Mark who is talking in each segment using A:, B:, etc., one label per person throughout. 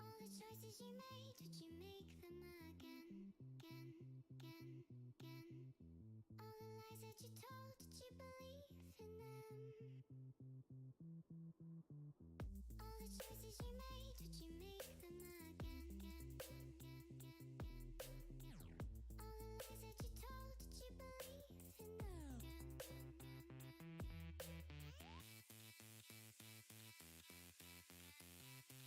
A: All the choices you made, would you make them again, again, again, again? All the lies that you told, did you believe in them? All the choices you made, would you make them again, again, again, again, again, again? All the lies that you told, did you believe in them? Again, again, again, again, again. You make them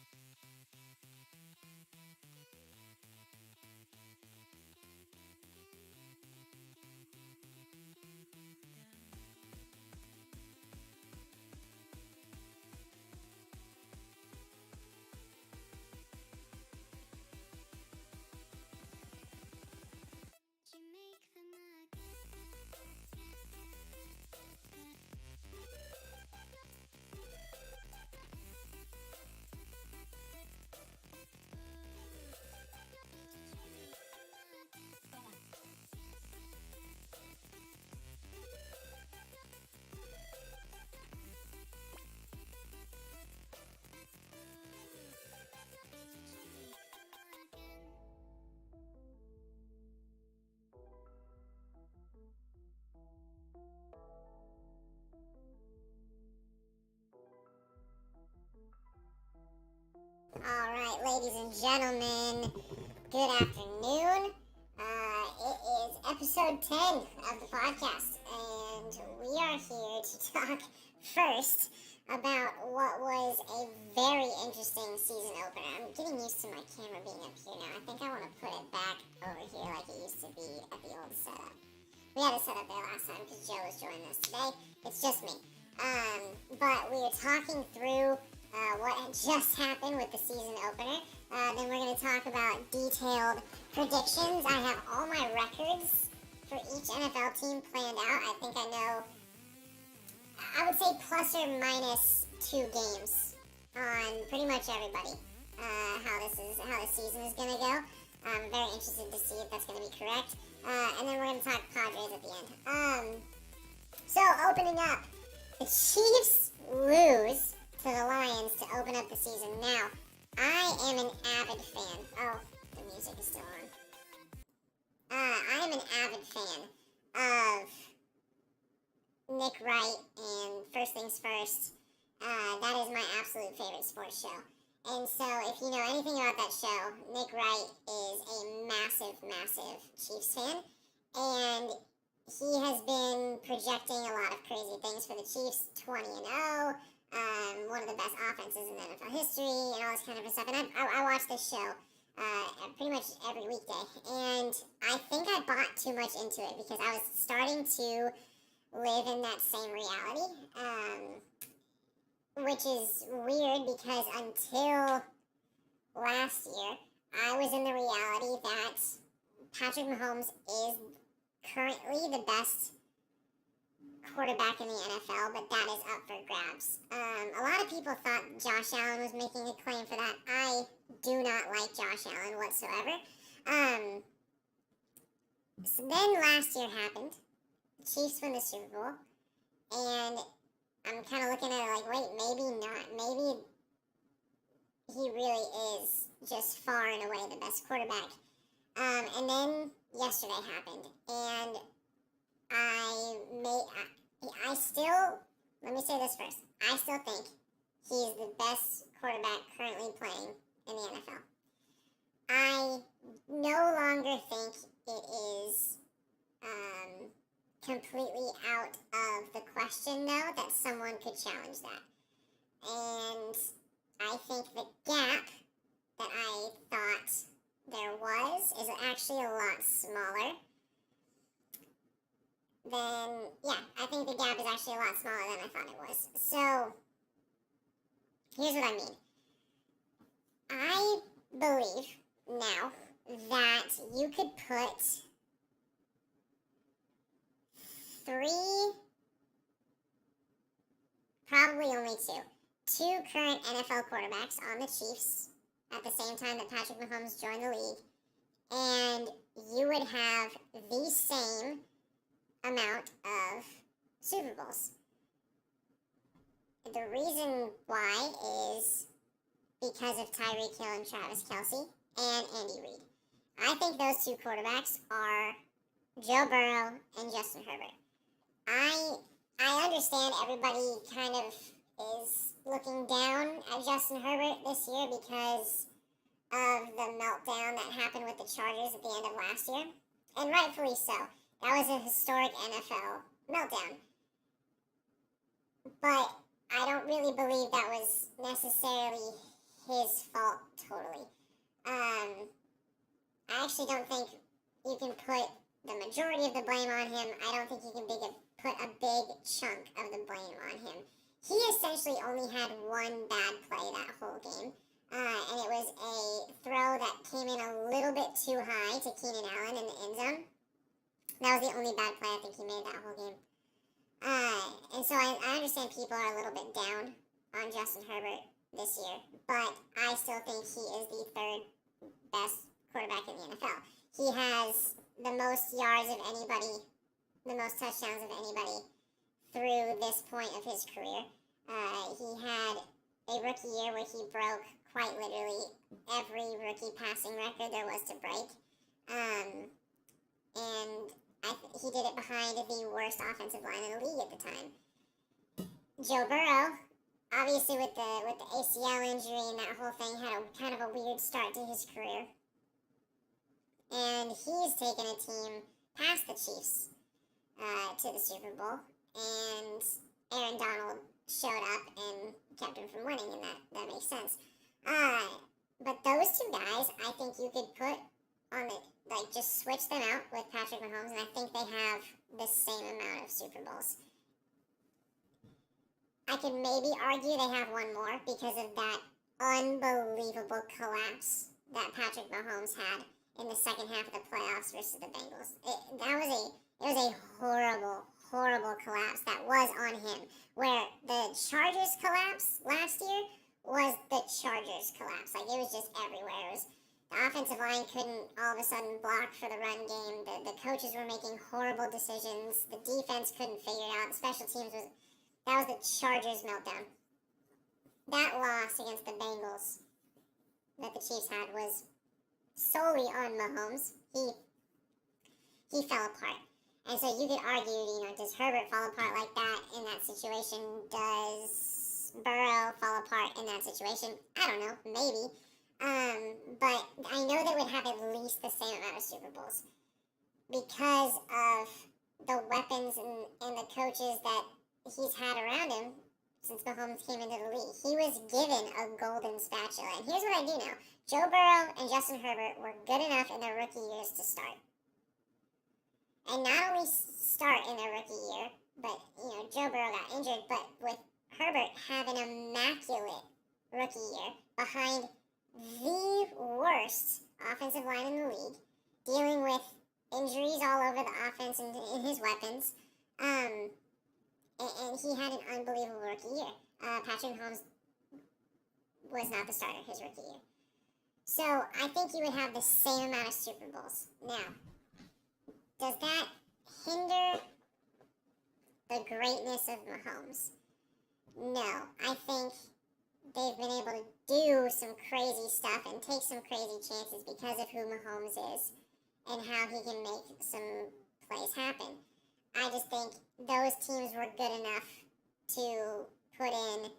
A: All right, ladies and gentlemen, good afternoon. It is episode 10 of the podcast, and we are here to talk first about what was a very interesting season opener. I'm getting used to my camera being up here now. I think I want to put it back over here like it used to be at the old setup. We had it set up there last time because Joe was joining us today. It's just me. But we were talking through what had just happened with the season opener. Then we're going to talk about detailed predictions. I have all my records for each NFL team planned out. I think I know, I would say plus or minus 2 games on pretty much everybody. How the season is going to go. I'm very interested to see if that's going to be correct. And then we're going to talk Padres at the end. So opening up, the Chiefs lose to the Lions to open up the season. Now, I am an avid fan. Oh, the music is still on. I am an avid fan of Nick Wright and First Things First. That is my absolute favorite sports show. And so, if you know anything about that show, Nick Wright is a massive, massive Chiefs fan. And he has been projecting a lot of crazy things for the Chiefs, 20-0. One of the best offenses in NFL history, and all this kind of stuff. And I watch this show pretty much every weekday, and I think I bought too much into it because I was starting to live in that same reality, which is weird because until last year, I was in the reality that Patrick Mahomes is currently the best quarterback in the NFL, but that is up for grabs. A lot of people thought Josh Allen was making a claim for that. I do not like Josh Allen whatsoever. So then last year happened. The Chiefs win the Super Bowl, and I'm kind of looking at it like, wait, maybe not. Maybe he really is just far and away the best quarterback. And then yesterday happened, and I still, let me say this first. I still think he's the best quarterback currently playing in the NFL. I no longer think it is completely out of the question, though, that someone could challenge that. And I think the gap that I thought there was is actually a lot smaller. I think the gap is actually a lot smaller than I thought it was. So, here's what I mean. I believe now that you could put 3, probably only 2 current NFL quarterbacks on the Chiefs at the same time that Patrick Mahomes joined the league, and you would have the same amount of Super Bowls. The reason why is because of Tyreek Hill and Travis Kelce and Andy Reid. I think those two quarterbacks are Joe Burrow and Justin Herbert. I understand everybody kind of is looking down at Justin Herbert this year because of the meltdown that happened with the Chargers at the end of last year, and rightfully so. That was a historic NFL meltdown. But I don't really believe that was necessarily his fault totally. I actually don't think you can put the majority of the blame on him. I don't think you can put a big chunk of the blame on him. He essentially only had one bad play that whole game, and it was a throw that came in a little bit too high to Keenan Allen in the end zone. That was the only bad play I think he made that whole game. And so I understand people are a little bit down on Justin Herbert this year, but I still think he is the third best quarterback in the NFL. He has the most yards of anybody, the most touchdowns of anybody through this point of his career. He had a rookie year where he broke quite literally every rookie passing record there was to break. And he did it behind the worst offensive line in the league at the time. Joe Burrow, obviously with the ACL injury and that whole thing, had a kind of a weird start to his career. And he's taken a team past the Chiefs to the Super Bowl. And Aaron Donald showed up and kept him from winning, and that makes sense. But those two guys, I think you could put on just switch them out with Patrick Mahomes, and I think they have the same amount of Super Bowls. I could maybe argue they have one more because of that unbelievable collapse that Patrick Mahomes had in the second half of the playoffs versus the Bengals. It was a horrible, horrible collapse that was on him. Where the Chargers collapse last year was the Chargers collapse. It was just everywhere. The offensive line couldn't all of a sudden block for the run game. The coaches were making horrible decisions. The defense couldn't figure it out. The special teams that was the Chargers meltdown. That loss against the Bengals that the Chiefs had was solely on Mahomes. He fell apart. And so you could argue, does Herbert fall apart like that in that situation? Does Burrow fall apart in that situation? I don't know, maybe. But I know they would have at least the same amount of Super Bowls because of the weapons and the coaches that he's had around him since Mahomes came into the league. He was given a golden spatula. And here's what I do know. Joe Burrow and Justin Herbert were good enough in their rookie years to start. And not only start in their rookie year, but, Joe Burrow got injured, but with Herbert having an immaculate rookie year behind the worst offensive line in the league, dealing with injuries all over the offense and in his weapons, and he had an unbelievable rookie year. Patrick Mahomes was not the starter his rookie year. So I think you would have the same amount of Super Bowls. Now, does that hinder the greatness of Mahomes? No. I think they've been able to do some crazy stuff and take some crazy chances because of who Mahomes is and how he can make some plays happen. I just think those teams were good enough to put in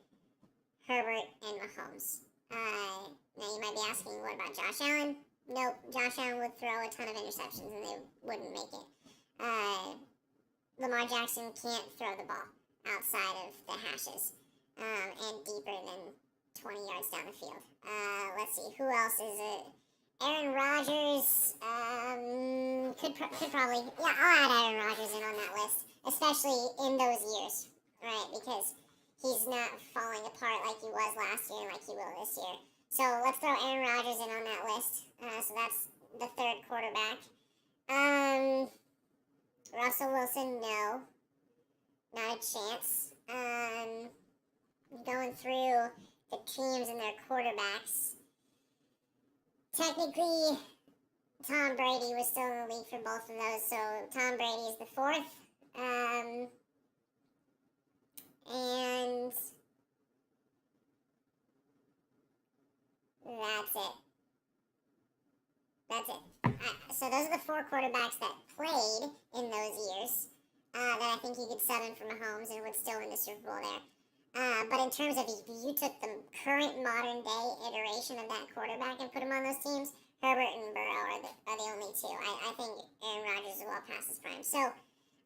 A: Herbert and Mahomes. Now you might be asking, what about Josh Allen? Nope, Josh Allen would throw a ton of interceptions and they wouldn't make it. Lamar Jackson can't throw the ball outside of the hashes and deeper than 20 yards down the field. Let's see, who else is it? Aaron Rodgers could probably, yeah, I'll add Aaron Rodgers in on that list, especially in those years, right? Because he's not falling apart like he was last year and like he will this year. So let's throw Aaron Rodgers in on that list. So that's the third quarterback. Russell Wilson, no. Not a chance. Going through the teams and their quarterbacks. Technically, Tom Brady was still in the league for both of those, so Tom Brady is the fourth. And So those are the 4 quarterbacks that played in those years that I think you could sub in for Mahomes and would still win the Super Bowl there. But in terms of if you took the current modern day iteration of that quarterback and put him on those teams, Herbert and Burrow are the only two. I think Aaron Rodgers is well past his prime. So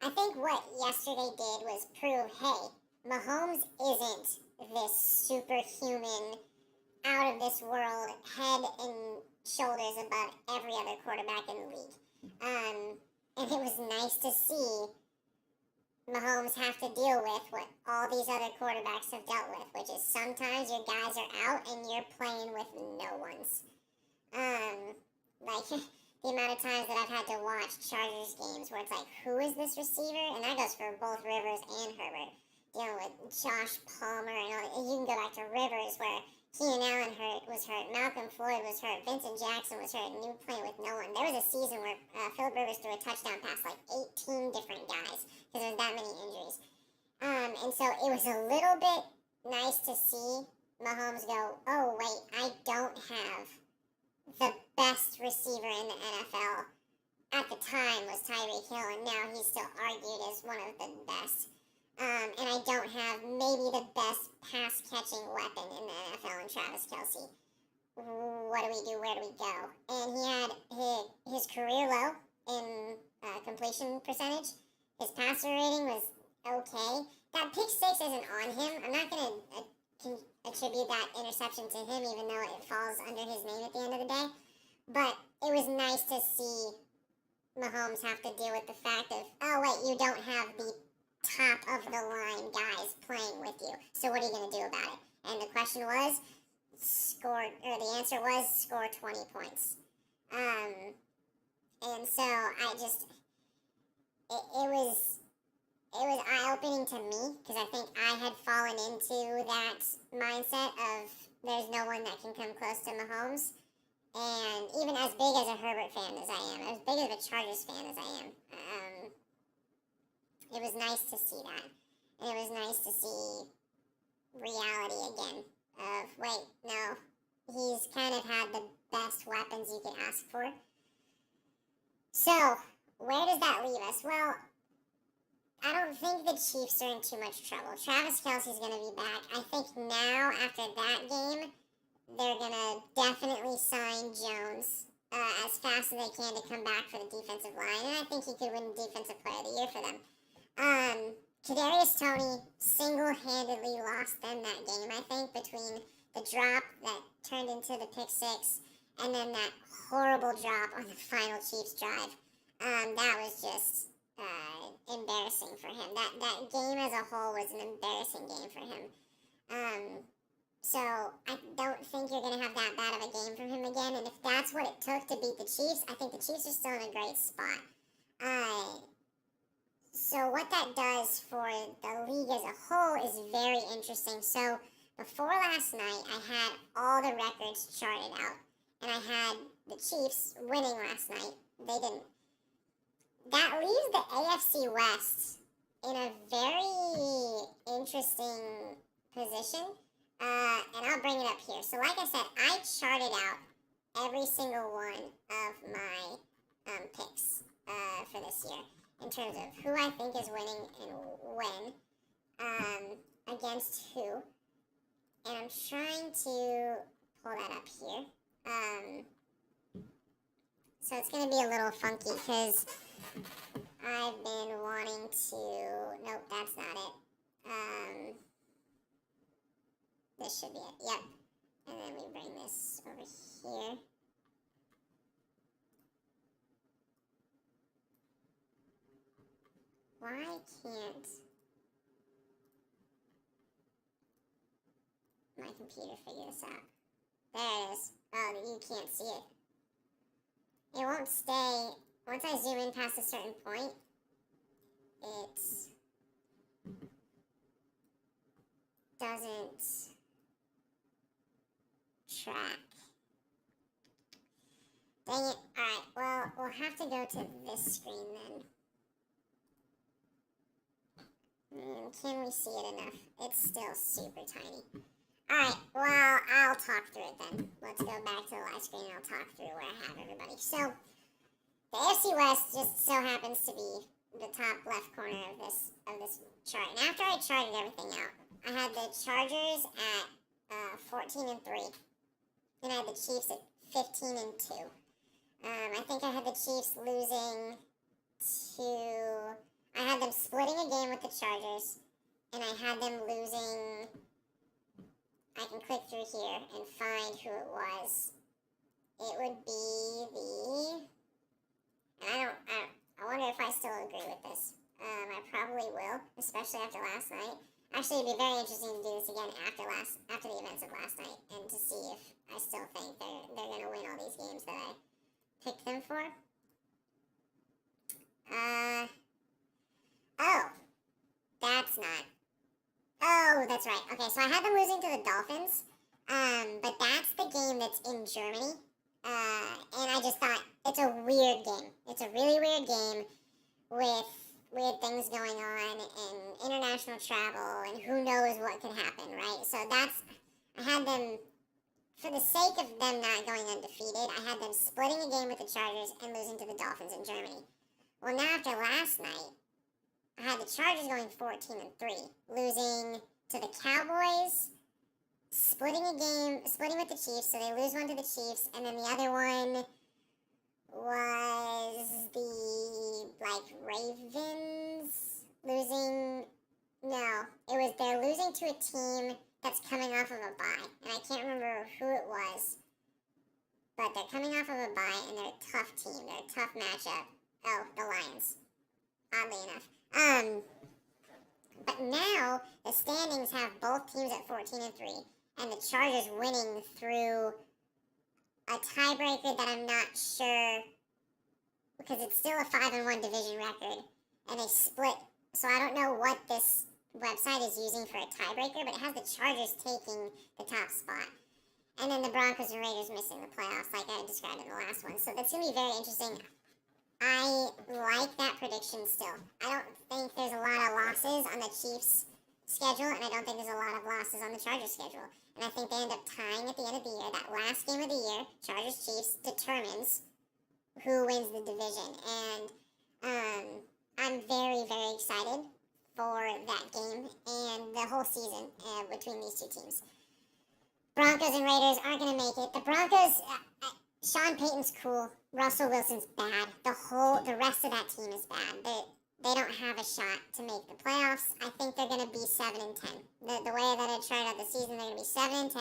A: I think what yesterday did was prove, hey, Mahomes isn't this superhuman, out of this world, head and shoulders above every other quarterback in the league. And it was nice to see Mahomes have to deal with what all these other quarterbacks have dealt with, which is sometimes your guys are out and you're playing with no ones. Like the amount of times that I've had to watch Chargers games where it's like, who is this receiver? And that goes for both Rivers and Herbert. Dealing with Josh Palmer and all. And you can go back to Rivers where Keenan Allen was hurt, Malcolm Floyd was hurt, Vincent Jackson was hurt, and you were playing with no one. There was a season where Philip Rivers threw a touchdown pass like 18 different guys because there was that many injuries. And so it was a little bit nice to see Mahomes go, oh, wait, I don't have the best receiver in the NFL. At the time was Tyreek Hill, and now he's still argued as one of the best. And I don't have maybe the best pass-catching weapon in the NFL in Travis Kelce. What do we do? Where do we go? And he had his career low in completion percentage. His passer rating was okay. That pick six isn't on him. I'm not going to attribute that interception to him, even though it falls under his name at the end of the day. But it was nice to see Mahomes have to deal with the fact of, oh, wait, you don't have the top of the line guys playing with you. So what are you going to do about it? And the question was, the answer was score 20 points. And so it was eye-opening to me because I think I had fallen into that mindset of there's no one that can come close to Mahomes. And even as big as a Herbert fan as I am, as big as a Chargers fan as I am, it was nice to see that. And it was nice to see reality again of, wait, no, he's kind of had the best weapons you could ask for. So, where does that leave us? Well, I don't think the Chiefs are in too much trouble. Travis Kelce's going to be back. I think now, after that game, they're going to definitely sign Jones as fast as they can to come back for the defensive line. And I think he could win Defensive Player of the Year for them. Kadarius Toney single-handedly lost them that game, I think, between the drop that turned into the pick six and then that horrible drop on the final Chiefs drive. That was just embarrassing for him. That game as a whole was an embarrassing game for him. So I don't think you're going to have that bad of a game from him again. And if that's what it took to beat the Chiefs, I think the Chiefs are still in a great spot. So what that does for the league as a whole is very interesting. So before last night, I had all the records charted out. And I had the Chiefs winning last night. They didn't. That leaves the AFC West in a very interesting position. And I'll bring it up here. So like I said, I charted out every single one of my picks for this year in terms of who I think is winning and when, against who. And I'm trying to pull that up here. So it's going to be a little funky because I've been wanting to... Nope, that's not it. This should be it. Yep. And then we bring this over here. Why can't my computer figure this out? There it is. Oh, you can't see it. It won't stay. Once I zoom in past a certain point, it doesn't track. Dang it. Alright, well, we'll have to go to this screen then. Can we see it enough? It's still super tiny. Alright, well, I'll talk through it then. Let's go back to the live screen and I'll talk through where I have everybody. So, The AFC West just so happens to be the top left corner of this chart. And after I charted everything out, I had the Chargers at 14-3, and I had the Chiefs at 15-2. I think I had the Chiefs losing to. I had them splitting a game with the Chargers, and I had them losing. I can click through here and find who it was. It would be the. And I wonder if I still agree with this. I probably will, especially after last night. Actually, it'd be very interesting to do this again after the events of last night, and to see if I still think they're gonna win all these games that I picked them for. Oh, that's not. Oh, that's right. Okay, so I had them losing to the Dolphins, but that's the game that's in Germany. And I just thought, it's a weird game. It's a really weird game with weird things going on and international travel and who knows what could happen, right? So I had them, for the sake of them not going undefeated, I had them splitting a game with the Chargers and losing to the Dolphins in Germany. Well, now after last night, I had the Chargers going 14-3, losing to the Cowboys, splitting with the Chiefs, so they lose one to the Chiefs, and then the other one was the, Ravens losing, no, they're losing to a team that's coming off of a bye, and I can't remember who it was, but they're coming off of a bye, and they're a tough team, they're a tough matchup. Oh, the Lions, oddly enough. But now, the standings have both teams at 14-3, and the Chargers winning through a tiebreaker that I'm not sure, because it's still a 5-1 division record, and they split, so I don't know what this website is using for a tiebreaker, but it has the Chargers taking the top spot, and then the Broncos and Raiders missing the playoffs, like I described in the last one, so that's going to be very interesting. I like that prediction still. I don't think there's a lot of losses on the Chiefs' schedule, and I don't think there's a lot of losses on the Chargers' schedule. And I think they end up tying at the end of the year. That last game of the year, Chargers-Chiefs, determines who wins the division. And I'm very, very excited for that game and the whole season between these two teams. Broncos and Raiders aren't going to make it. The Broncos, Sean Payton's cool. Russell Wilson's bad. The rest of that team is bad. They don't have a shot to make the playoffs. I think they're going to be 7-10. The way that I tried out the season, they're going to be 7-10,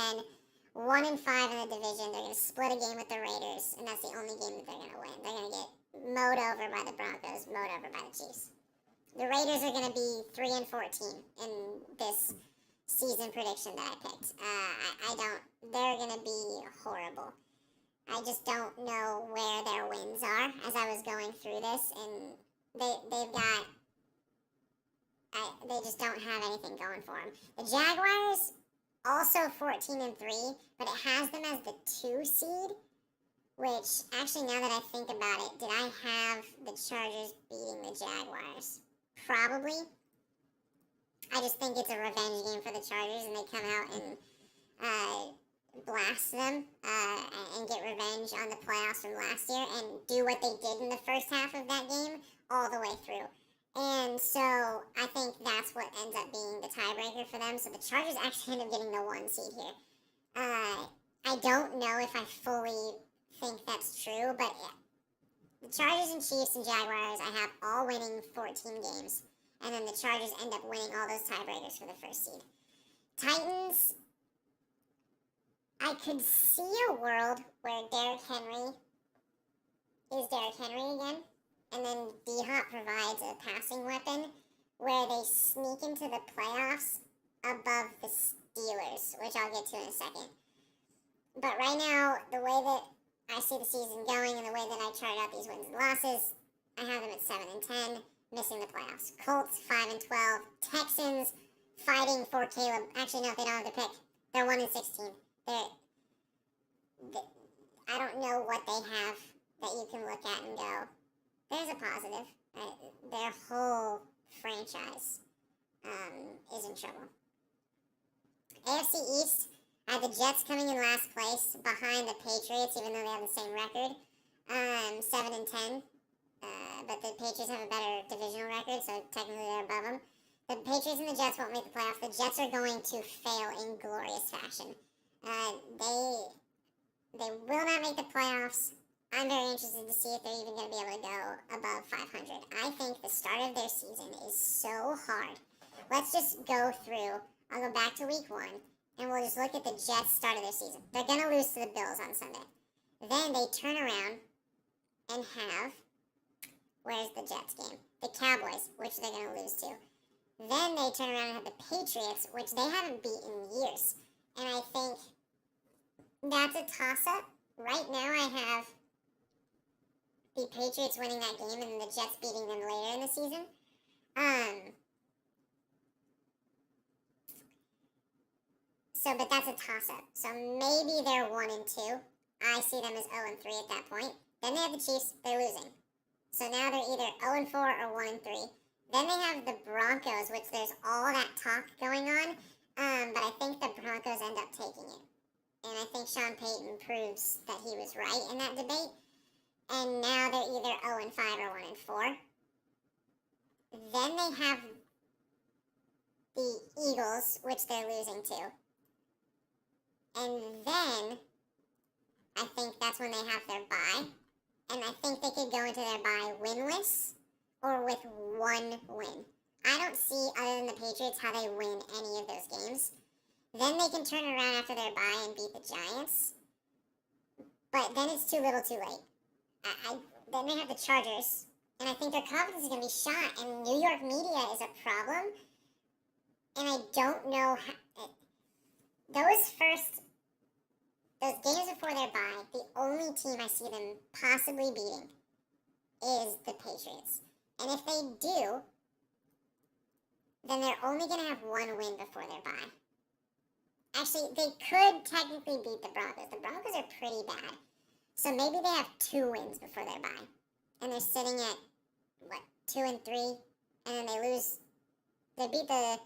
A: 1-5 in the division. They're going to split a game with the Raiders, and that's the only game that they're going to win. They're going to get mowed over by the Broncos, mowed over by the Chiefs. The Raiders are going to be 3-14 in this season prediction that I picked. They're going to be horrible. I just don't know where their wins are as I was going through this, and they just don't have anything going for them. The Jaguars, also 14-3, but it has them as the 2 seed, which, actually, now that I think about it, did I have the Chargers beating the Jaguars? Probably. I just think it's a revenge game for the Chargers, and they come out and blast them and get revenge on the playoffs from last year and do what they did in the first half of that game all the way through. And so I think that's what ends up being the tiebreaker for them. So the Chargers actually end up getting the 1 seed here. I don't know if I fully think that's true, but the Chargers and Chiefs and Jaguars I have all winning 14 games. And then the Chargers end up winning all those tiebreakers for the first seed. Titans, I could see a world where Derrick Henry is Derrick Henry again, and then D-Hop provides a passing weapon where they sneak into the playoffs above the Steelers, which I'll get to in a second. But right now, the way that I see the season going and the way that I chart out these wins and losses, I have them at 7-10, missing the playoffs. Colts, 5-12. Texans, fighting for Caleb. Actually, no, they don't have to pick. They're 1-16. I don't know what they have that you can look at and go, there's a positive. Their whole franchise is in trouble. AFC East, I have the Jets coming in last place behind the Patriots, even though they have the same record, 7-10. but the Patriots have a better divisional record, so technically they're above them. The Patriots and the Jets won't make the playoffs. The Jets are going to fail in glorious fashion. They will not make the playoffs. I'm very interested to see if they're even going to be able to go above 500. I think the start of their season is so hard. Let's just go through. I'll go back to week 1, and we'll just look at the Jets' start of their season. They're going to lose to the Bills on Sunday. Then they turn around and have, where's the Jets game? The Cowboys, which they're going to lose to. Then they turn around and have the Patriots, which they haven't beat in years. And I think that's a toss-up. Right now I have the Patriots winning that game and the Jets beating them later in the season. But that's a toss-up. So maybe they're 1-2. I see them as 0-3 at that point. Then they have the Chiefs. They're losing. So now they're either 0-4 or 1-3. Then they have the Broncos, which there's all that talk going on. But I think the Broncos end up taking it. And I think Sean Payton proves that he was right in that debate. And now they're either 0-5 or 1-4. Then they have the Eagles, which they're losing to. And then I think that's when they have their bye. And I think they could go into their bye winless or with 1 win. I don't see, other than the Patriots, how they win any of those games. Then they can turn around after their bye and beat the Giants. But then it's too little too late. Then they have the Chargers. And I think their confidence is going to be shot. And New York media is a problem. And I don't know how... Those games before their bye, the only team I see them possibly beating is the Patriots. And if they do, then they're only going to have 1 win before their bye. Actually, they could technically beat the Broncos. The Broncos are pretty bad. So maybe they have 2 wins before their bye. And they're sitting at, 2-3? And then they beat the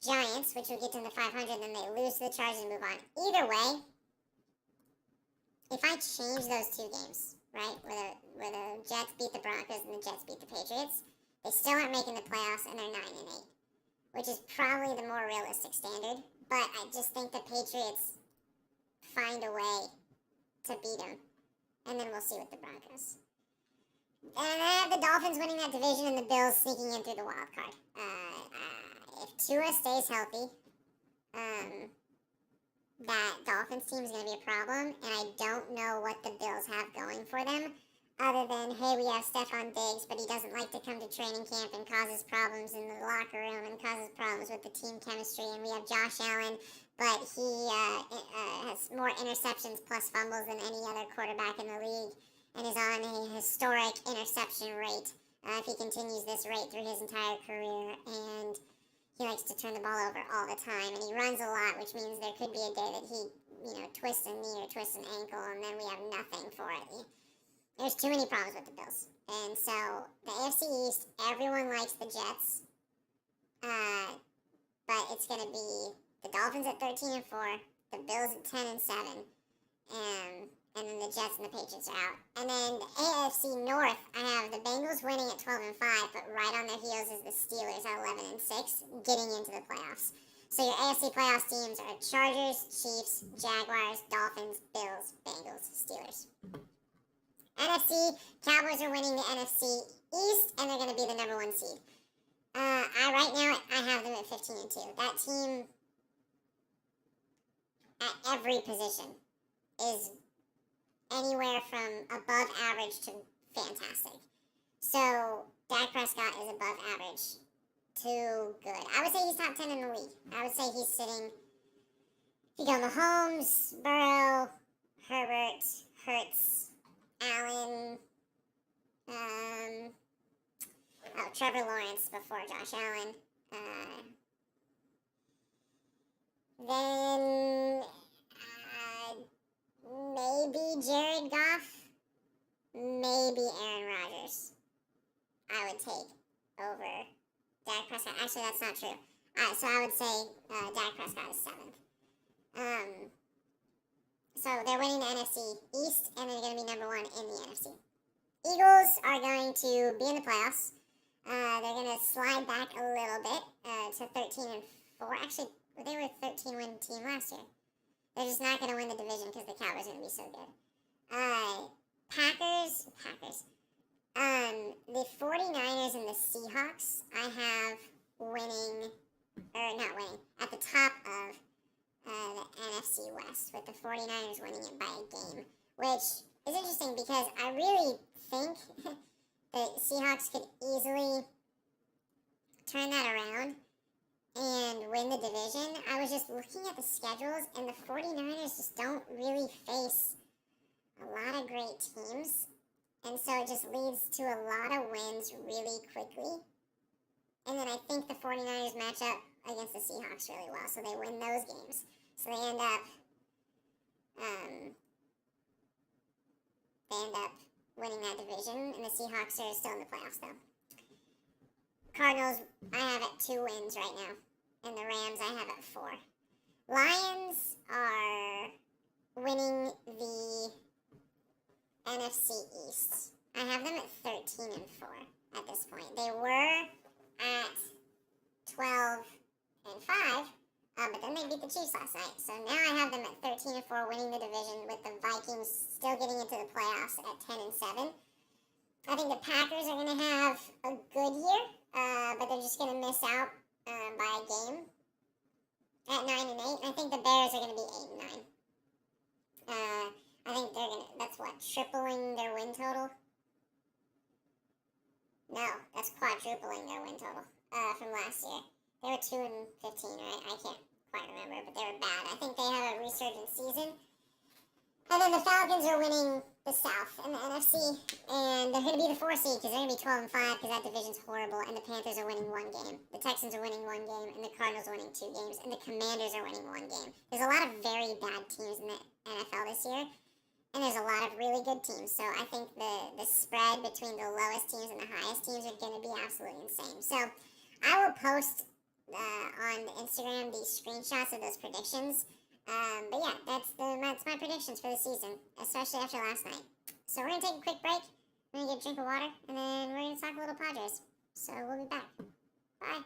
A: Giants, which will get them to 500, then they lose to the Chargers and move on. Either way, if I change those 2 games, right, where the Jets beat the Broncos and the Jets beat the Patriots, they still aren't making the playoffs and they're 9-8, which is probably the more realistic standard. But I just think the Patriots find a way to beat them, and then we'll see with the Broncos. And I have the Dolphins winning that division and the Bills sneaking in through the wild card. If Tua stays healthy, that Dolphins team is going to be a problem, and I don't know what the Bills have going for them, other than, hey, we have Stephon Diggs, but he doesn't like to come to training camp and causes problems in the locker room and causes problems with the team chemistry, and we have Josh Allen, but he has more interceptions plus fumbles than any other quarterback in the league, and is on a historic interception rate if he continues this rate through his entire career, and he likes to turn the ball over all the time, and he runs a lot, which means there could be a day that he, twists a knee or twists an ankle, and then we have nothing for it. There's too many problems with the Bills. And so, the AFC East, everyone likes the Jets, but it's going to be the Dolphins at 13-4, the Bills at 10-7, and then the Jets and the Patriots are out. And then the AFC North, I have the Bengals winning at 12-5, but right on their heels is the Steelers at 11-6, getting into the playoffs. So your AFC playoffs teams are Chargers, Chiefs, Jaguars, Dolphins, Bills, Bengals, Steelers. NFC, Cowboys are winning the NFC East, and they're going to be the number 1 seed. Right now, I have them at 15-2. That team, at every position, is anywhere from above average to fantastic. So, Dak Prescott is above average to good. I would say he's top 10 in the league. I would say he's sitting, if you go Mahomes, Burrow, Herbert, Hurts, Allen, Trevor Lawrence before Josh Allen. Then maybe Jared Goff, maybe Aaron Rodgers. I would take over Dak Prescott. Actually, that's not true. So I would say Dak Prescott is 7th. So they're winning the NFC East, and they're going to be number 1 in the NFC. Eagles are going to be in the playoffs. They're going to slide back a little bit to 13-4. Actually, they were a 13-win team last year. They're just not going to win the division because the Cowboys are going to be so good. Packers. The 49ers and the Seahawks, I have winning, or not winning, at the top of the NFC West, with the 49ers winning it by a game, which is interesting because I really think the Seahawks could easily turn that around and win the division. I was just looking at the schedules, and the 49ers just don't really face a lot of great teams, and so it just leads to a lot of wins really quickly. And then I think the 49ers match up against the Seahawks really well, so they win those games. So they end up winning that division, and the Seahawks are still in the playoffs, though. Cardinals, I have at 2 wins right now, and the Rams I have at 4. Lions are winning the NFC East. I have them at 13-4 at this point. They were at 12-5, but then they beat the Chiefs last night. So now I have them at 13-4, winning the division, with the Vikings still getting into the playoffs at 10-7. I think the Packers are going to have a good year, but they're just going to miss out by a game at 9-8. And I think the Bears are going to be 8-9. I think they're gonna, that's what, tripling their win total? No, that's quadrupling their win total from last year. They were 2-15, right? I can't quite remember, but they were bad. I think they have a resurgent season. And then the Falcons are winning the South and the NFC, and they're going to be the 4 seed because they're going to be 12-5 because that division's horrible, and the Panthers are winning 1 game. The Texans are winning 1 game, and the Cardinals are winning 2 games, and the Commanders are winning 1 game. There's a lot of very bad teams in the NFL this year, and there's a lot of really good teams. So I think the spread between the lowest teams and the highest teams are going to be absolutely insane. So I will post on Instagram these screenshots of those predictions. But yeah, that's my predictions for the season, especially after last night. So we're going to take a quick break. We're going to get a drink of water, and then we're going to talk a little Padres. So we'll be back. Bye.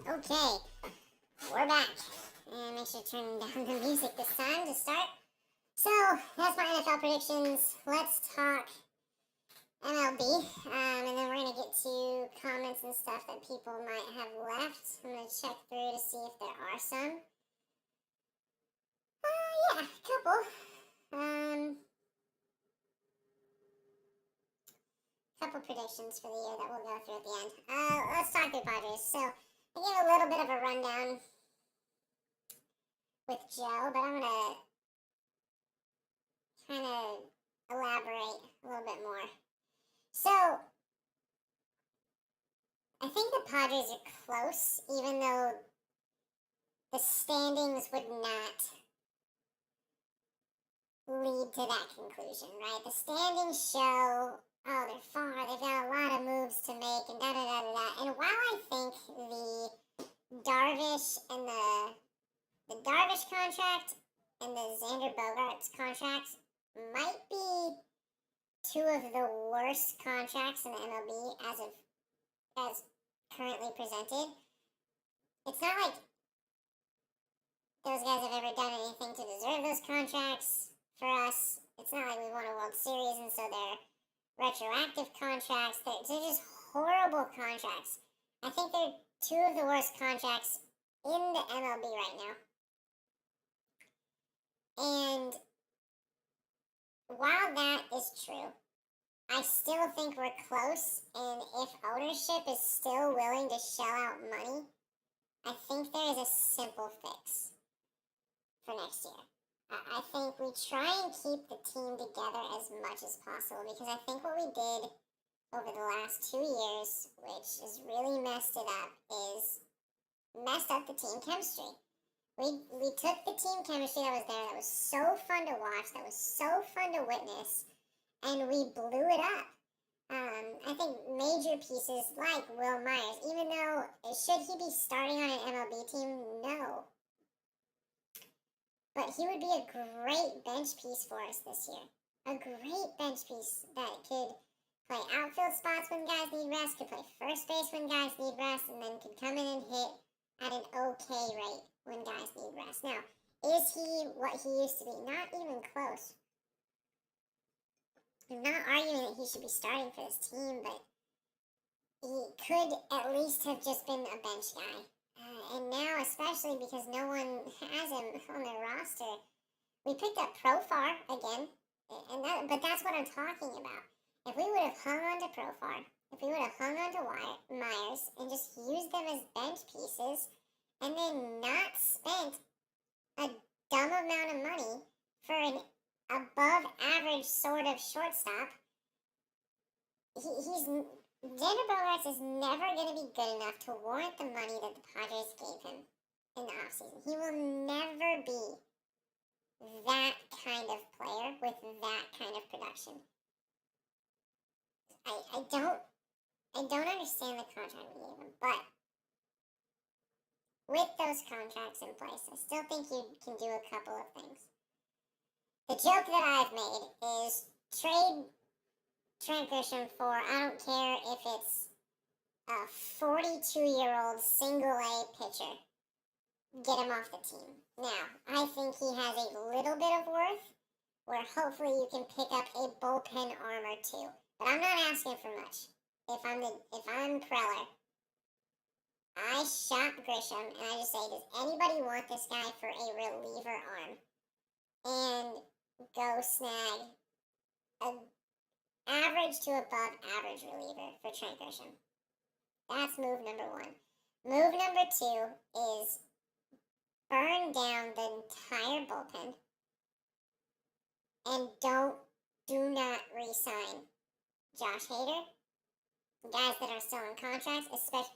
A: Okay, we're back. And make sure to turn down the music this time to start. So, that's my NFL predictions. Let's talk MLB. And then we're going to get to comments and stuff that people might have left. I'm going to check through to see if there are some. Yeah, a couple. Couple predictions for the year that we'll go through at the end. Let's talk through Padres. So, I gave a little bit of a rundown with Joe, but I'm gonna kind of elaborate a little bit more. So, I think the Padres are close, even though the standings would not lead to that conclusion, right? The standings show, oh, they're far, they've got a lot of moves to make, and da da da da da. And while I think the Darvish and the Darvish contract and the Xander Bogaerts contract might be two of the worst contracts in the MLB as currently presented. It's not like those guys have ever done anything to deserve those contracts for us. It's not like we won a World Series and so they're retroactive contracts. They're just horrible contracts. I think they're two of the worst contracts in the MLB right now. And while that is true, I still think we're close, and if ownership is still willing to shell out money, I think there is a simple fix for next year. I think we try and keep the team together as much as possible, because I think what we did over the last 2 years, which has really messed it up, is messed up the team chemistry. We took the team chemistry that was there, that was so fun to watch, that was so fun to witness, and we blew it up. I think major pieces like Will Myers, even though should he be starting on an MLB team? No. But he would be a great bench piece for us this year. A great bench piece that could play outfield spots when guys need rest, could play first base when guys need rest, and then could come in and hit at an okay rate when guys need rest. Now, is he what he used to be? Not even close. I'm not arguing that he should be starting for this team, but he could at least have just been a bench guy. And now, especially because no one has him on their roster, we picked up Profar again, but that's what I'm talking about. If we would have hung on to Profar, if we would have hung on to Myers and just used them as bench pieces, and then not spent a dumb amount of money for an above average sort of shortstop, Xander Bogaerts is never going to be good enough to warrant the money that the Padres gave him in the offseason. He will never be that kind of player with that kind of production. I don't understand the contract we gave him, but with those contracts in place, I still think you can do a couple of things. The joke that I've made is trade Trent Grisham for, I don't care if it's a 42-year-old single-A pitcher. Get him off the team. Now, I think he has a little bit of worth where hopefully you can pick up a bullpen arm or two. But I'm not asking for much. If I'm Preller, I shop Grisham and I just say, does anybody want this guy for a reliever arm? And go snag an average to above average reliever for Trent Grisham. That's move number one. Move number two is burn down the entire bullpen and do not re-sign Josh Hader. Guys that are still on contracts, especially,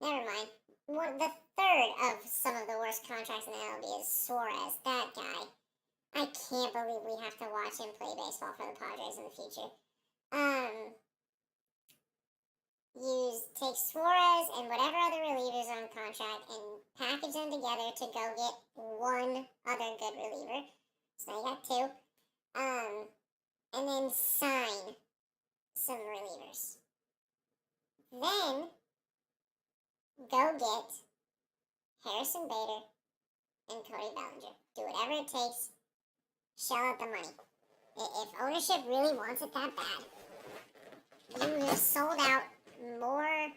A: never mind. The third of some of the worst contracts in the MLB is Suarez. That guy. I can't believe we have to watch him play baseball for the Padres in the future. Take Suarez and whatever other relievers are on contract and package them together to go get one other good reliever. So now you got two. And then sign some relievers. Then go get Harrison Bader and Cody Bellinger. Do whatever it takes. Shell out the money. If ownership really wants it that bad, you have sold out more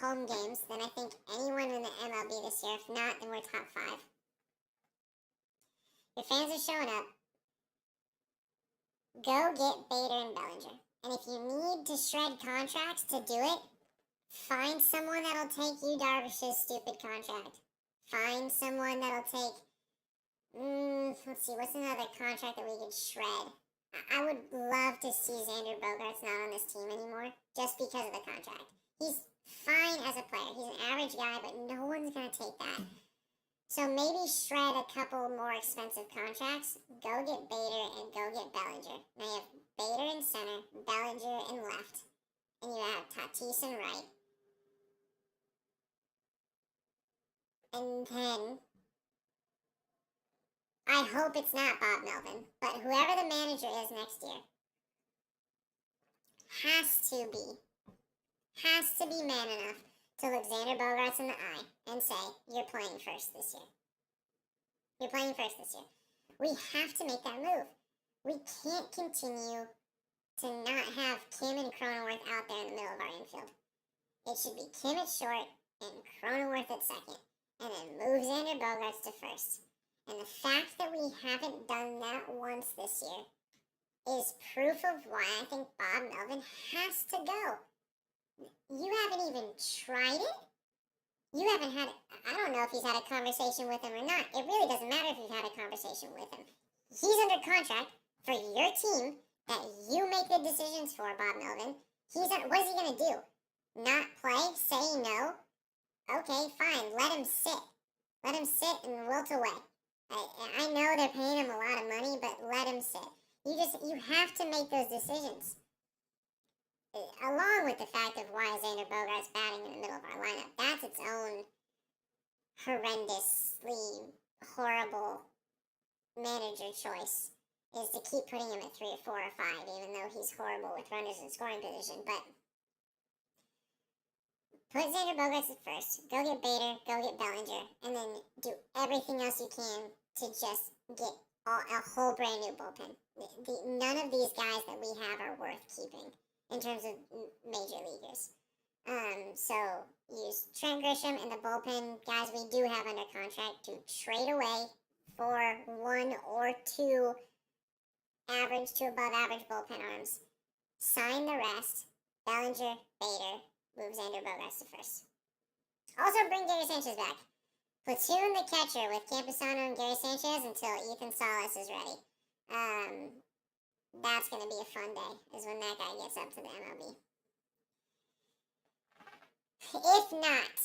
A: home games than I think anyone in the MLB this year. If not, then we're top 5. Your fans are showing up. Go get Bader and Bellinger. And if you need to shred contracts to do it, find someone that'll take you Darvish's stupid contract. Find someone that'll take, let's see, what's another contract that we could shred? I would love to see Xander Bogaerts not on this team anymore, just because of the contract. He's fine as a player. He's an average guy, but no one's going to take that. So maybe shred a couple more expensive contracts. Go get Bader and go get Bellinger. Now you have Bader in center, Bellinger in left, and you have Tatis in right. And then, I hope it's not Bob Melvin, but whoever the manager is next year has to be man enough to look Xander Bogaerts in the eye and say, you're playing first this year. You're playing first this year. We have to make that move. We can't continue to not have Kim and Cronenworth out there in the middle of our infield. It should be Kim at short and Cronenworth at second, and then move Xander Bogaerts to first. And the fact that we haven't done that once this year is proof of why I think Bob Melvin has to go. You haven't even tried it? You haven't had, I don't know if he's had a conversation with him or not. It really doesn't matter if you've had a conversation with him. He's under contract for your team that you make the decisions for, Bob Melvin. What is he going to do? Not play? Say no? Okay, fine. Let him sit. Let him sit and wilt away. I know they're paying him a lot of money, but let him sit. You have to make those decisions. Along with the fact of why Xander Bogaerts batting in the middle of our lineup. That's its own horrendously horrible manager choice, is to keep putting him at 3 or 4 or 5, even though he's horrible with runners in scoring position. But put Xander Bogaerts at first. Go get Bader, go get Bellinger, and then do everything else you can to just get a whole brand new bullpen. None of these guys that we have are worth keeping in terms of major leaguers. So use Trent Grisham and the bullpen guys we do have under contract to trade away for 1 or 2 average to above average bullpen arms. Sign the rest. Bellinger, Bader, move Xander Bogaerts to first. Also bring Gary Sanchez back. Platoon the catcher with Campusano and Gary Sanchez until Ethan Salas is ready. That's going to be a fun day, is when that guy gets up to the MLB. If not,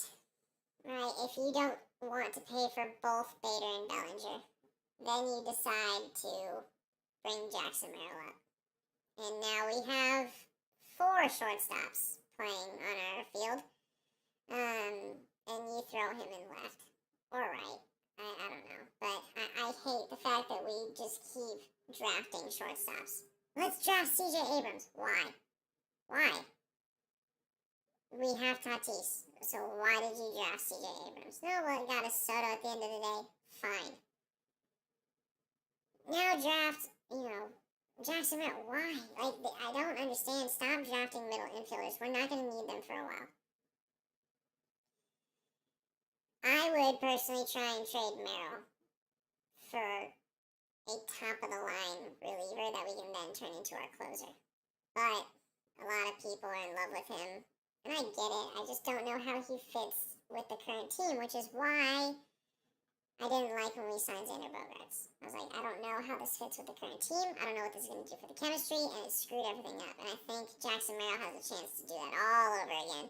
A: right, if you don't want to pay for both Bader and Bellinger, then you decide to bring Jackson Merrill up. And now we have 4 shortstops playing on our field. And you throw him in left or right. I don't know. But I hate the fact that we just keep drafting shortstops. Let's draft CJ Abrams. Why? We have Tatis. So why did you draft CJ Abrams? No, well, it got us Soto at the end of the day. Fine. Now draft, Jackson Merrill. Why? I don't understand. Stop drafting middle infielders. We're not going to need them for a while. I would personally try and trade Merrill for a top-of-the-line reliever that we can then turn into our closer. But a lot of people are in love with him, and I get it. I just don't know how he fits with the current team, which is why I didn't like when we signed Xander Bogaerts. I was like, I don't know how this fits with the current team. I don't know what this is going to do for the chemistry, and it screwed everything up. And I think Jackson Merrill has a chance to do that all over again.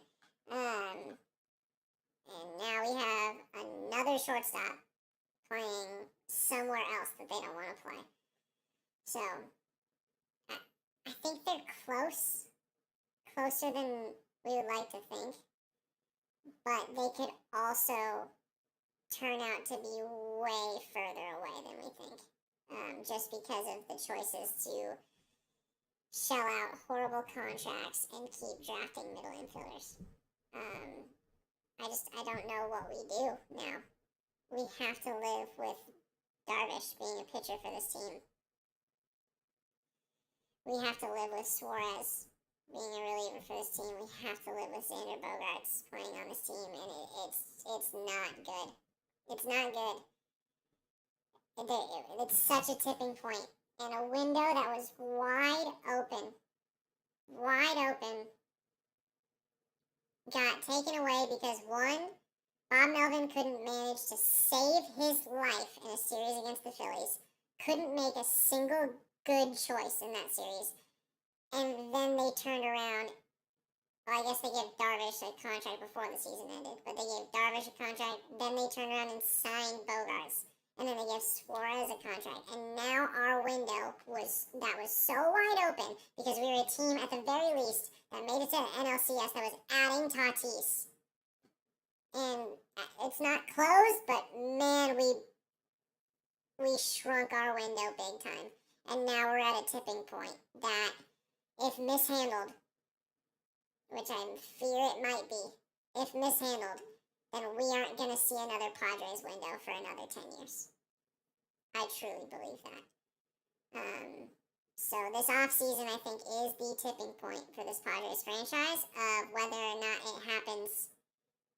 A: And now we have another shortstop playing somewhere else that they don't want to play. So, I think they're closer than we would like to think. But they could also turn out to be way further away than we think. Just because of the choices to shell out horrible contracts and keep drafting middle infielders. I don't know what we do now. We have to live with Darvish being a pitcher for this team. We have to live with Suarez being a reliever for this team. We have to live with Xander Bogaerts playing on this team, and it's not good. It's not good. It's such a tipping point, and a window that was wide open, got taken away because one, Bob Melvin couldn't manage to save his life in a series against the Phillies, couldn't make a single good choice in that series, and then they turned around. Well, I guess they gave Darvish a contract before the season ended, but they gave Darvish a contract, then they turned around and signed Bogarts, and then they gave Suarez a contract, and now our window was so wide open because we were a team at the very least that made it to the NLCS that was adding Tatis. And it's not closed, but man, we shrunk our window big time. And now we're at a tipping point that, if mishandled, which I fear it might be, if mishandled, then we aren't going to see another Padres window for another 10 years. I truly believe that. So this offseason, I think, is the tipping point for this Padres franchise of whether or not it happens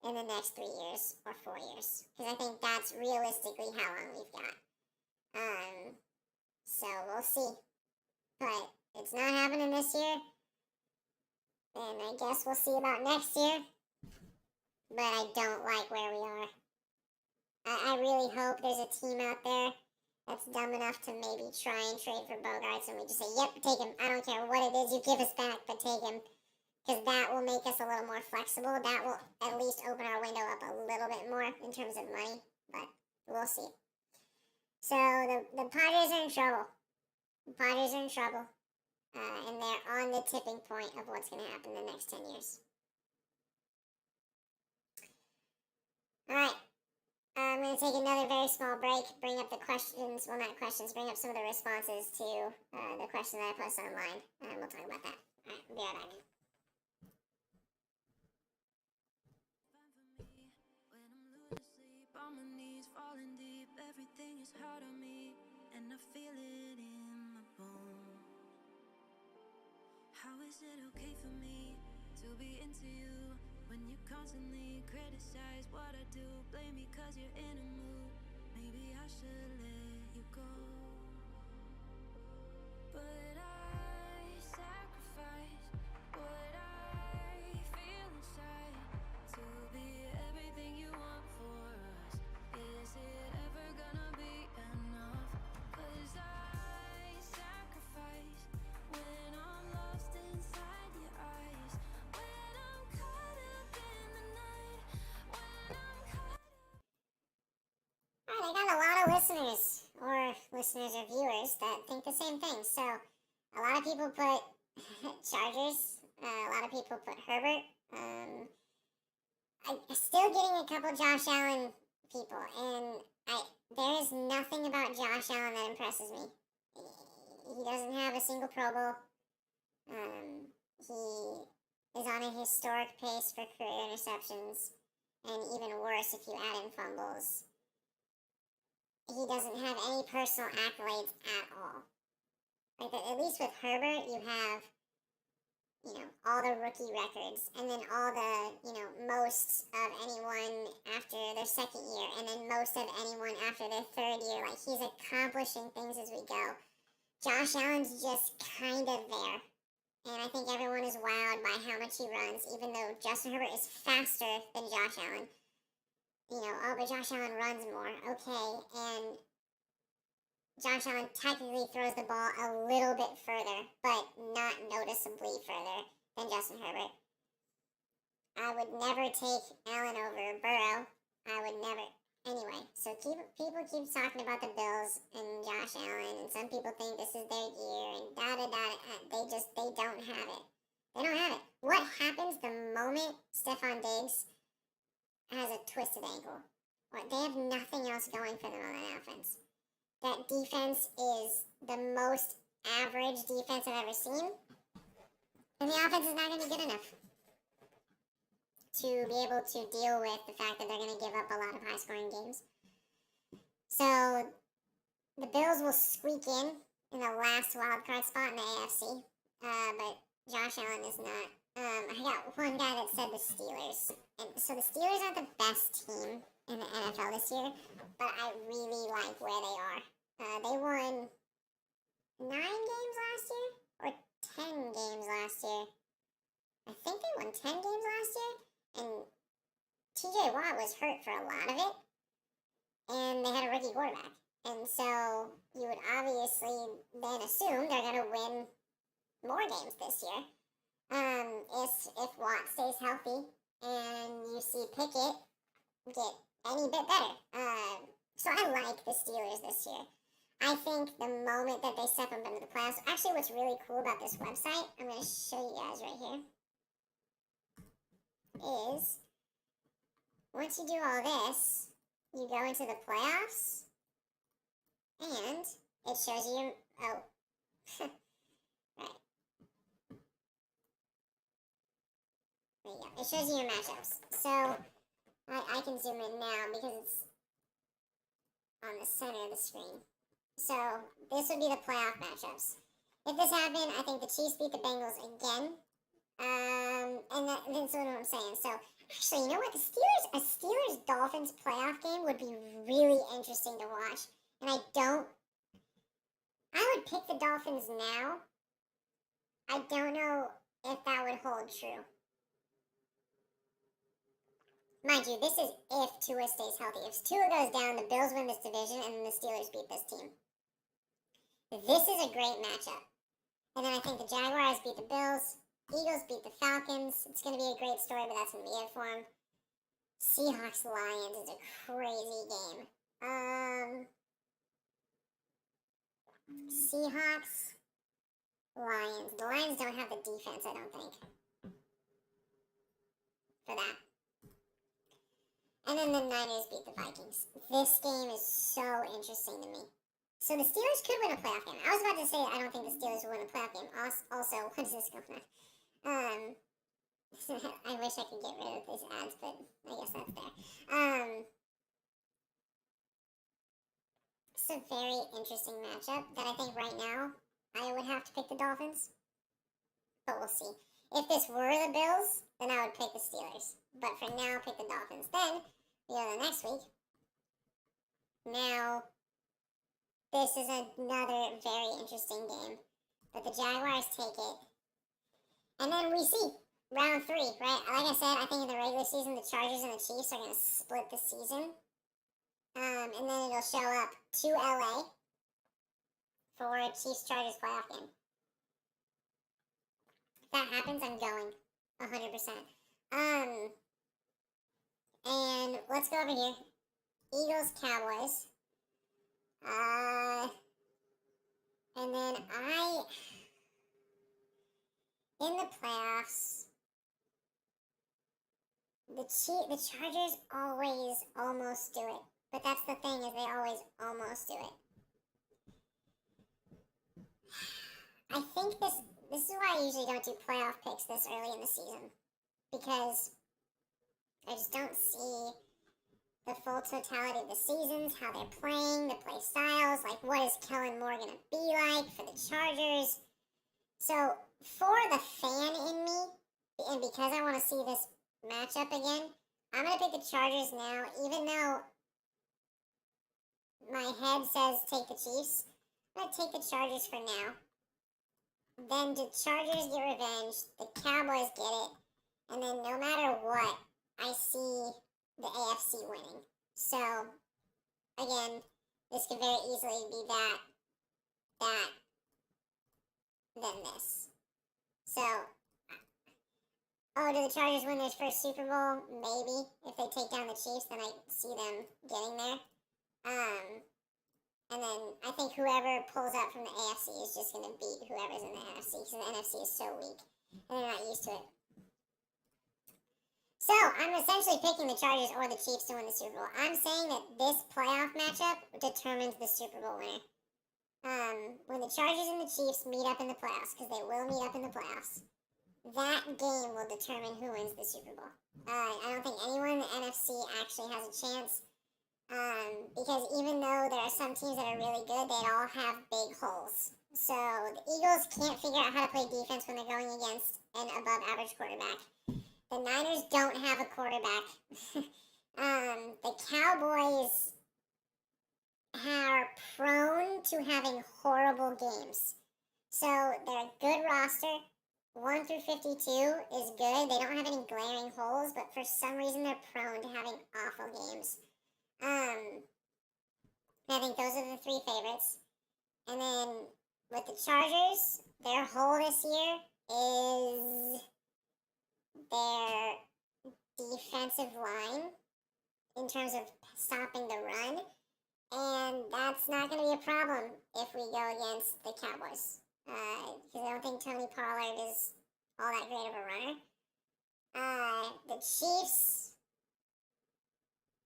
A: in the next 3 years or 4 years. Because I think that's realistically how long we've got. So we'll see. But it's not happening this year. And I guess we'll see about next year. But I don't like where we are. I really hope there's a team out there that's dumb enough to maybe try and trade for Bogarts, and we just say, yep, take him. I don't care what it is you give us back, but take him. Because that will make us a little more flexible. That will at least open our window up a little bit more in terms of money. But we'll see. So the Padres are in trouble. The Padres are in trouble. And they're on the tipping point of what's going to happen in the next 10 years. All right. I'm going to take another very small break, bring up the questions, well, not questions, bring up some of the responses to the question that I posted online, and we'll talk about that. All right, be right back.
B: On my knees, falling deep, everything is hard on me, and I feel it in my bones. How is it okay for me to be into you when you constantly criticize what I do? Blame me cause you're in a mood. Maybe I should let you go, but I sacrifice what I feel inside to be everything you want for us. Is it ever gonna be enough? Cause I sacrifice when I'm lost inside your eyes, when I'm caught up in the night, when I'm caught up.
A: Alright, I got a lot of listeners or viewers that think the same thing. So a lot of people put Chargers, a lot of people put Herbert. I'm still getting a couple Josh Allen people, and there is nothing about Josh Allen that impresses me. He doesn't have a single Pro Bowl. He is on a historic pace for career interceptions, and even worse if you add in fumbles. He doesn't have any personal accolades at all. Like, at least with Herbert, you have, all the rookie records, and then all the, most of anyone after their second year, and then most of anyone after their third year. Like, he's accomplishing things as we go. Josh Allen's just kind of there. And I think everyone is wowed by how much he runs, even though Justin Herbert is faster than Josh Allen. But Josh Allen runs more. Okay, and Josh Allen technically throws the ball a little bit further, but not noticeably further than Justin Herbert. I would never take Allen over Burrow. I would never. Anyway, so people keep talking about the Bills and Josh Allen, and some people think this is their year, and they don't have it. They don't have it. What happens the moment Stephon Diggs has a twisted ankle? They have nothing else going for them on that offense. That defense is the most average defense I've ever seen, and the offense is not going to be good enough to be able to deal with the fact that they're going to give up a lot of high-scoring games. So the Bills will squeak in the last wildcard spot in the AFC, but Josh Allen is not. I got one guy that said the Steelers, and so the Steelers aren't the best team in the NFL this year, but I really like where they are. They won 9 games last year or 10 games last year. I think they won 10 games last year, and TJ Watt was hurt for a lot of it, and they had a rookie quarterback. And so you would obviously then assume they're going to win more games this year. If Watt stays healthy and you see Pickett get any bit better. So I like the Steelers this year. I think the moment that they step up into the playoffs, actually what's really cool about this website, I'm going to show you guys right here, is once you do all this, you go into the playoffs, and it shows you, oh, right. There you go. It shows you your matchups. So I can zoom in now because it's on the center of the screen. So this would be the playoff matchups. If this happened, I think the Chiefs beat the Bengals again. And that's what I'm saying. So actually, you know what? A Steelers-Dolphins playoff game would be really interesting to watch. And I would pick the Dolphins now. I don't know if that would hold true. Mind you, this is if Tua stays healthy. If Tua goes down, the Bills win this division, and then the Steelers beat this team. This is a great matchup. And then I think the Jaguars beat the Bills. Eagles beat the Falcons. It's going to be a great story, but that's going to be it for them. Seahawks-Lions is a crazy game. Seahawks-Lions. The Lions don't have the defense, I don't think, for that. And then the Niners beat the Vikings. This game is so interesting to me. So the Steelers could win a playoff game. I was about to say I don't think the Steelers will win a playoff game. Also, what is this going on? I wish I could get rid of these ads, but I guess that's there. It's a very interesting matchup that I think right now I would have to pick the Dolphins. But we'll see. If this were the Bills, then I would pick the Steelers. But for now, pick the Dolphins. Then, we go to the next week. Now, this is another very interesting game. But the Jaguars take it. And then we see round 3, right? Like I said, I think in the regular season, the Chargers and the Chiefs are going to split the season. And then it'll show up to LA for a Chiefs-Chargers playoff game. If that happens, I'm going 100%. And let's go over here. Eagles, Cowboys. And then in the playoffs, the Chargers always almost do it. But that's the thing, is they always almost do it. I think this is why I usually don't do playoff picks this early in the season. Because I just don't see the full totality of the seasons, how they're playing, the play styles, like what is Kellen Moore going to be like for the Chargers. So for the fan in me, and because I want to see this matchup again, I'm going to pick the Chargers now, even though my head says take the Chiefs. I'm going to take the Chargers for now. Then the Chargers get revenge, the Cowboys get it, and then no matter what, I see the AFC winning. So, again, this could very easily be that, then this. So, do the Chargers win their first Super Bowl? Maybe. If they take down the Chiefs, then I see them getting there. And then I think whoever pulls out from the AFC is just going to beat whoever's in the NFC, because the NFC is so weak, and they're not used to it. So, I'm essentially picking the Chargers or the Chiefs to win the Super Bowl. I'm saying that this playoff matchup determines the Super Bowl winner. When the Chargers and the Chiefs meet up in the playoffs, because they will meet up in the playoffs, that game will determine who wins the Super Bowl. I don't think anyone in the NFC actually has a chance, because even though there are some teams that are really good, they all have big holes. So, the Eagles can't figure out how to play defense when they're going against an above-average quarterback. The Niners don't have a quarterback. The Cowboys are prone to having horrible games. So they're a good roster. 1 through 52 is good. They don't have any glaring holes, but for some reason they're prone to having awful games. I think those are the three favorites. And then with the Chargers, their hole this year is their defensive line in terms of stopping the run. And that's not going to be a problem if we go against the Cowboys. Because I don't think Tony Pollard is all that great of a runner. The Chiefs'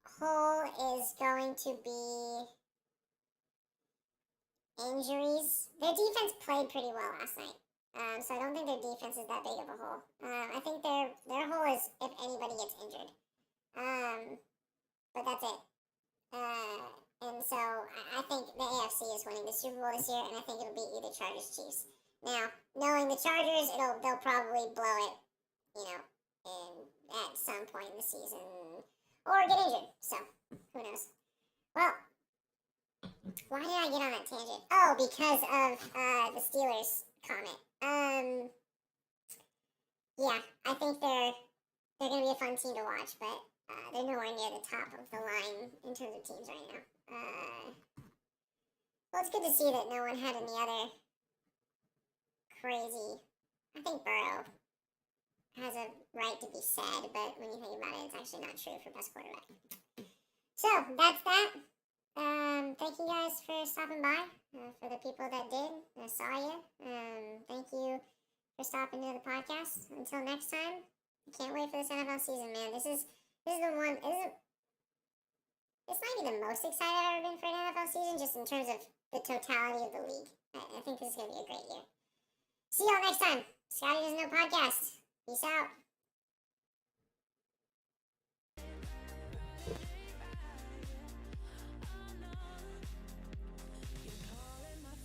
A: hole is going to be injuries. Their defense played pretty well last night. So I don't think their defense is that big of a hole. I think their hole is if anybody gets injured. But that's it. And so I think the AFC is winning the Super Bowl this year, and I think it'll be either Chargers Chiefs. Now, knowing the Chargers, they'll probably blow it, at some point in the season, or get injured. So who knows? Well, why did I get on that tangent? Oh, because of the Steelers comment. Yeah, I think they're gonna be a fun team to watch, but they're nowhere near the top of the line in terms of teams right now. Well, it's good to see that no one had any other crazy. I think Burrow has a right to be sad, but when you think about it, it's actually not true for best quarterback. So that's that. Thank you guys for stopping by. For the people that did, I saw you. Thank you for stopping to the podcast. Until next time, I can't wait for this NFL season, man. This is the one. This might be the most excited I've ever been for an NFL season, just in terms of the totality of the league. I think this is going to be a great year. See y'all next time. Scotty Doesn't Know Podcast. Peace out.